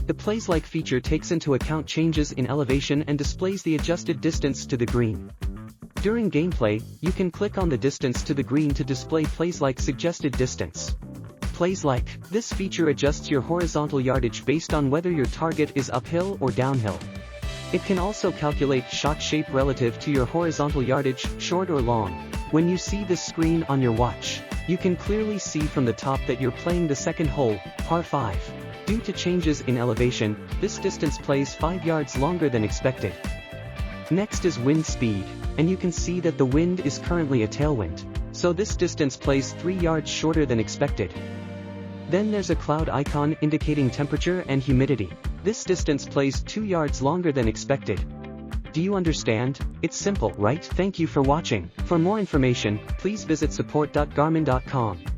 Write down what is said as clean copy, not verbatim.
The PlaysLike feature takes into account changes in elevation and displays the adjusted distance to the green. During gameplay, you can click on the distance to the green to display PlaysLike's suggested distance. PlaysLike. This feature adjusts your horizontal yardage based on whether your target is uphill or downhill. It can also calculate shot shape relative to your horizontal yardage, short or long. When you see this screen on your watch, you can clearly see from the top that you're playing the second hole, par 5. Due to changes in elevation, this distance plays 5 yards longer than expected. Next is wind speed, and you can see that the wind is currently a tailwind, so this distance plays 3 yards shorter than expected. Then there's a cloud icon indicating temperature and humidity. This distance plays 2 yards longer than expected. Do you understand? It's simple, right? Thank you for watching. For more information, please visit support.garmin.com.